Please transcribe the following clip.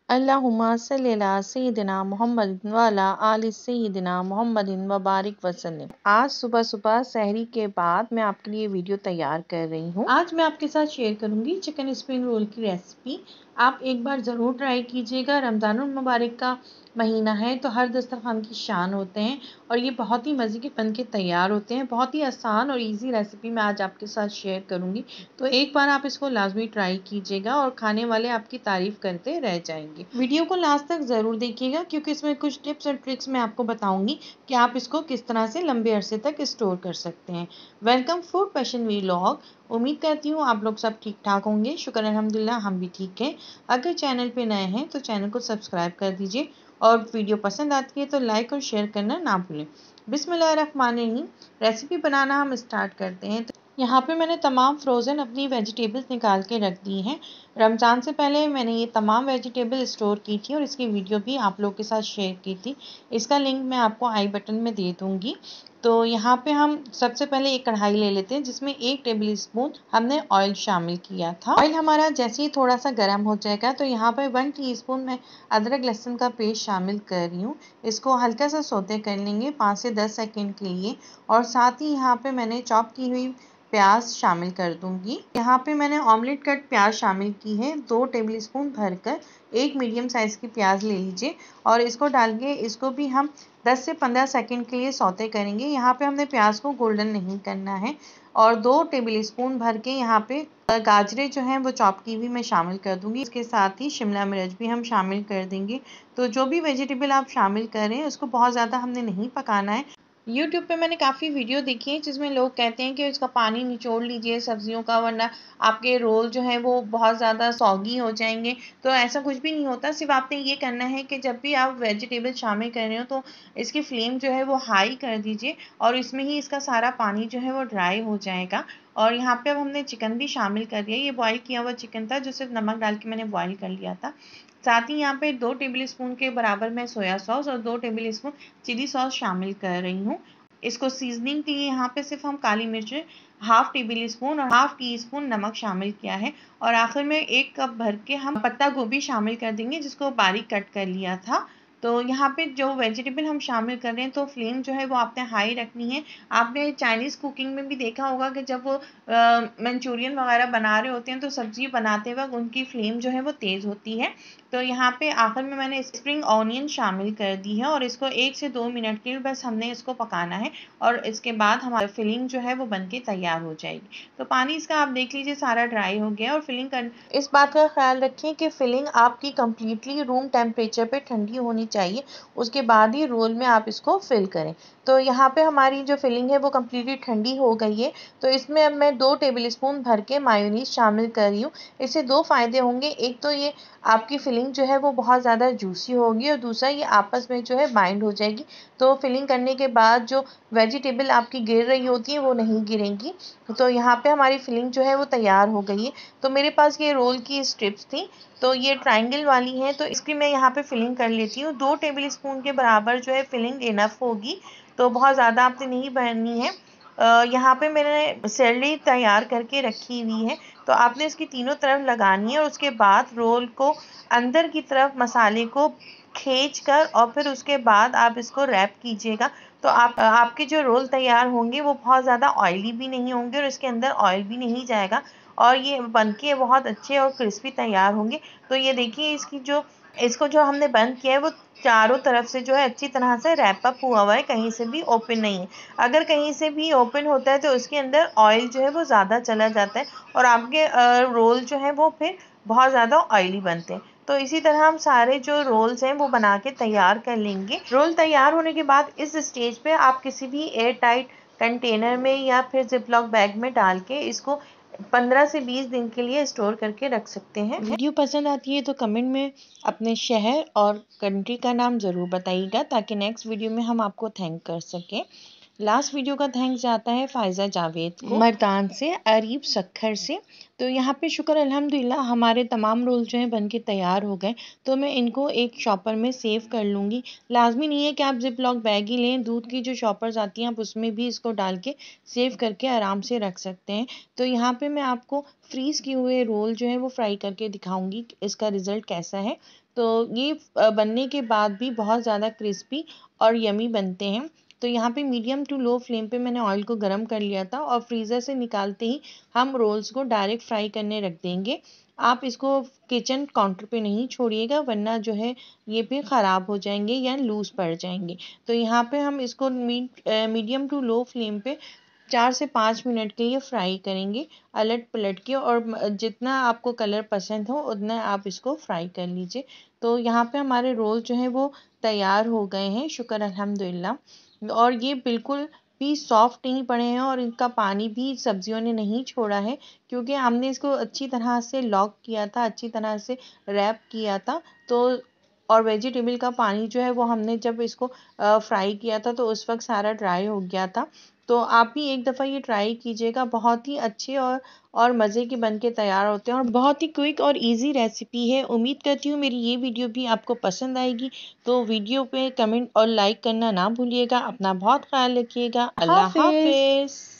अल्लाहुम्मा सल्लि अला सय्यिदिना मुहम्मदिन व अला आलि सय्यिदिना मुहम्मदिन व बारिक वसल्लम। आज सुबह सुबह सहरी के बाद मैं आपके लिए वीडियो तैयार कर रही हूँ। आज मैं आपके साथ शेयर करूँगी चिकन स्प्रिंग रोल की रेसिपी। आप एक बार ज़रूर ट्राई कीजिएगा। रमज़ानुल मुबारक का महीना है तो हर दस्तरखान की शान होते हैं और ये बहुत ही मज़े के बन के तैयार होते हैं। बहुत ही आसान और इजी रेसिपी मैं आज आपके साथ शेयर करूँगी, तो एक बार आप इसको लाजमी ट्राई कीजिएगा और खाने वाले आपकी तारीफ़ करते रह जाएंगे। वीडियो को लास्ट तक ज़रूर देखिएगा क्योंकि इसमें कुछ टिप्स और ट्रिक्स मैं आपको बताऊंगी कि आप इसको किस तरह से लंबे अरसे तक स्टोर कर सकते हैं। Welcome food passion vlog. उम्मीद करती हूँ आप लोग सब ठीक ठाक होंगे। शुक्र अल्हम्दुलिल्लाह हम भी ठीक हैं। अगर चैनल पे नए हैं तो चैनल को सब्सक्राइब कर दीजिए और वीडियो पसंद आती है तो लाइक और शेयर करना ना भूलें। बिस्मिल्लाहिर्रहमानिर्रहीम। रेसिपी बनाना हम स्टार्ट करते हैं। तो यहाँ पे मैंने तमाम फ्रोज़न अपनी वेजिटेबल्स निकाल के रख दी हैं। रमज़ान से पहले मैंने ये तमाम वेजिटेबल स्टोर की थी और इसकी वीडियो भी आप लोग के साथ शेयर की थी। इसका लिंक मैं आपको आई बटन में दे दूँगी। तो यहाँ पे हम सबसे पहले एक कढ़ाई ले लेते हैं जिसमें 1 टेबल स्पून हमने ऑयल शामिल किया था। ऑयल हमारा जैसे ही थोड़ा सा गर्म हो जाएगा तो यहाँ पे 1 टीस्पून मैं अदरक लहसुन का पेस्ट शामिल कर रही हूँ। इसको हल्का सा सौते कर लेंगे 5 से 10 सेकेंड के लिए और साथ ही यहाँ पे मैंने चॉप की हुई प्याज शामिल कर दूंगी। यहाँ पे मैंने ऑमलेट कट प्याज शामिल की है 2 टेबल स्पून भरकर। एक मीडियम साइज की प्याज ले लीजिए और इसको डाल के इसको भी हम 10 से 15 सेकंड के लिए सौते करेंगे। यहाँ पे हमने प्याज को गोल्डन नहीं करना है। और 2 टेबल स्पून भर के यहाँ पे गाजरें जो हैं वो चॉप की हुई मैं शामिल कर दूंगी। इसके साथ ही शिमला मिर्च भी हम शामिल कर देंगे। तो जो भी वेजिटेबल आप शामिल करें उसको बहुत ज़्यादा हमने नहीं पकाना है। यूट्यूब पे मैंने काफ़ी वीडियो देखी है जिसमें लोग कहते हैं कि इसका पानी निचोड़ लीजिए सब्जियों का, वरना आपके रोल जो है वो बहुत ज़्यादा सॉगी हो जाएंगे। तो ऐसा कुछ भी नहीं होता। सिर्फ आपने ये करना है कि जब भी आप वेजिटेबल शामिल कर रहे हो तो इसकी फ्लेम जो है वो हाई कर दीजिए और इसमें ही इसका सारा पानी जो है वो ड्राई हो जाएगा। और यहाँ पे अब हमने चिकन भी शामिल कर दिया। ये बॉईल किया हुआ चिकन था जो सिर्फ नमक डाल के मैंने बॉईल कर लिया था। साथ ही यहाँ पे 2 टेबल स्पून के बराबर मैं सोया सॉस और 2 टेबल स्पून चिली सॉस शामिल कर रही हूँ। इसको सीजनिंग के लिए यहाँ पे सिर्फ हम काली मिर्च हाफ टेबल स्पून और हाफ टी स्पून नमक शामिल किया है। और आखिर में 1 कप भर के हम पत्ता गोभी शामिल कर देंगे जिसको बारीक कट कर लिया था। तो यहाँ पे जो वेजिटेबल हम शामिल कर रहे हैं तो फ्लेम जो है वो आपने हाई रखनी है। आपने चाइनीज़ कुकिंग में भी देखा होगा कि जब वो मंचूरियन वगैरह बना रहे होते हैं तो सब्जी बनाते वक्त उनकी फ्लेम जो है वो तेज़ होती है। तो यहाँ पे आखिर में मैंने स्प्रिंग ऑनियन शामिल कर दी है और इसको 1 से 2 मिनट के लिए बस हमने इसको पकाना है और इसके बाद हमारी फिलिंग जो है वो बनके तैयार हो जाएगी। तो पानी इसका आप देख लीजिए सारा ड्राई हो गया और फिलिंग कर इस बात का ख्याल रखें कि फिलिंग आपकी कंप्लीटली रूम टेम्परेचर पे ठंडी होनी चाहिए। उसके बाद ही रोल में आप इसको फिल करें। तो यहाँ पे हमारी जो फिलिंग है वो कम्प्लीटली ठंडी हो गई है। तो इसमें अब मैं 2 टेबल स्पून भर के मायोनीज शामिल कर रही हूँ। इससे 2 फ़ायदे होंगे। एक तो ये आपकी फिलिंग जो है वो बहुत ज़्यादा जूसी होगी और दूसरा ये आपस में जो है बाइंड हो जाएगी। तो फिलिंग करने के बाद जो वेजिटेबल आपकी गिर रही होती है वो नहीं गिरेंगी। तो यहाँ पे हमारी फिलिंग जो है वो तैयार हो गई है। तो मेरे पास ये रोल की स्ट्रिप्स थी तो ये ट्रायंगल वाली हैं तो इसकी मैं यहाँ पे फिलिंग कर लेती हूँ। 2 टेबल स्पून के बराबर जो है फिलिंग इनफ होगी। तो बहुत ज़्यादा आपने नहीं भरनी है। यहाँ पे मैंने सैलरी तैयार करके रखी हुई है। तो आपने इसकी तीनों तरफ लगानी है और उसके बाद रोल को अंदर की तरफ मसाले को खींच कर और फिर उसके बाद आप इसको रैप कीजिएगा। तो आपके जो रोल तैयार होंगे वो बहुत ज़्यादा ऑयली भी नहीं होंगे और इसके अंदर ऑयल भी नहीं जाएगा और ये बनके बहुत अच्छे और क्रिस्पी तैयार होंगे। तो ये देखिए इसको जो हमने बंद किया है वो चारों तरफ से जो है अच्छी तरह से रैप अप हुआ हुआ है, कहीं से भी ओपन नहीं है। अगर कहीं से भी ओपन होता है तो उसके अंदर ऑयल जो है वो ज़्यादा चला जाता है और आपके रोल जो है वो फिर बहुत ज़्यादा ऑयली बनते हैं। तो इसी तरह हम सारे जो रोल्स हैं वो बना के तैयार कर लेंगे। रोल तैयार होने के बाद इस स्टेज पे आप किसी भी एयर टाइट कंटेनर में या फिर जिपलॉक बैग में डाल के इसको 15 से 20 दिन के लिए स्टोर करके रख सकते हैं। वीडियो पसंद आती है तो कमेंट में अपने शहर और कंट्री का नाम ज़रूर बताइएगा ताकि नेक्स्ट वीडियो में हम आपको थैंक कर सकें। लास्ट वीडियो का थैंक्स जाता है फ़ायज़ा जावेद को मर्दान से अरीब सखर से। तो यहाँ पे शुक्र अल्हम्दुलिल्लाह हमारे तमाम रोल जो हैं बनके तैयार हो गए। तो मैं इनको एक शॉपर में सेव कर लूँगी। लाजमी नहीं है कि आप जिप लॉक बैग ही लें, दूध की जो शॉपर्स आती हैं आप उसमें भी इसको डाल के सेव करके आराम से रख सकते हैं। तो यहाँ पे मैं आपको फ्रीज़ किए हुए रोल जो है वो फ्राई करके दिखाऊंगी इसका रिज़ल्ट कैसा है। तो ये बनने के बाद भी बहुत ज़्यादा क्रिस्पी और यमी बनते हैं। तो यहाँ पे मीडियम टू लो फ्लेम पे मैंने ऑयल को गर्म कर लिया था और फ्रीज़र से निकालते ही हम रोल्स को डायरेक्ट फ्राई करने रख देंगे। आप इसको किचन काउंटर पे नहीं छोड़िएगा, वरना जो है ये फिर ख़राब हो जाएंगे या लूज़ पड़ जाएंगे। तो यहाँ पे हम इसको मीडियम टू लो फ्लेम पे 4 से 5 मिनट के लिए फ्राई करेंगे अलट पलट के, और जितना आपको कलर पसंद हो उतना आप इसको फ्राई कर लीजिए। तो यहाँ पे हमारे रोल जो है वो तैयार हो गए हैं, शुक्र अल्हम्दुलिल्लाह। और ये बिल्कुल भी सॉफ्ट नहीं पड़े हैं और इनका पानी भी सब्जियों ने नहीं छोड़ा है, क्योंकि हमने इसको अच्छी तरह से लॉक किया था, अच्छी तरह से रैप किया था। तो और वेजिटेबल का पानी जो है वो हमने जब इसको फ्राई किया था तो उस वक्त सारा ड्राई हो गया था। तो आप भी एक दफ़ा ये ट्राई कीजिएगा, बहुत ही अच्छे और मज़े के बन के तैयार होते हैं और बहुत ही क्विक और इजी रेसिपी है। उम्मीद करती हूँ मेरी ये वीडियो भी आपको पसंद आएगी। तो वीडियो पे कमेंट और लाइक करना ना भूलिएगा। अपना बहुत ख्याल रखिएगा। अल्लाह हाफिज। हाफिज़।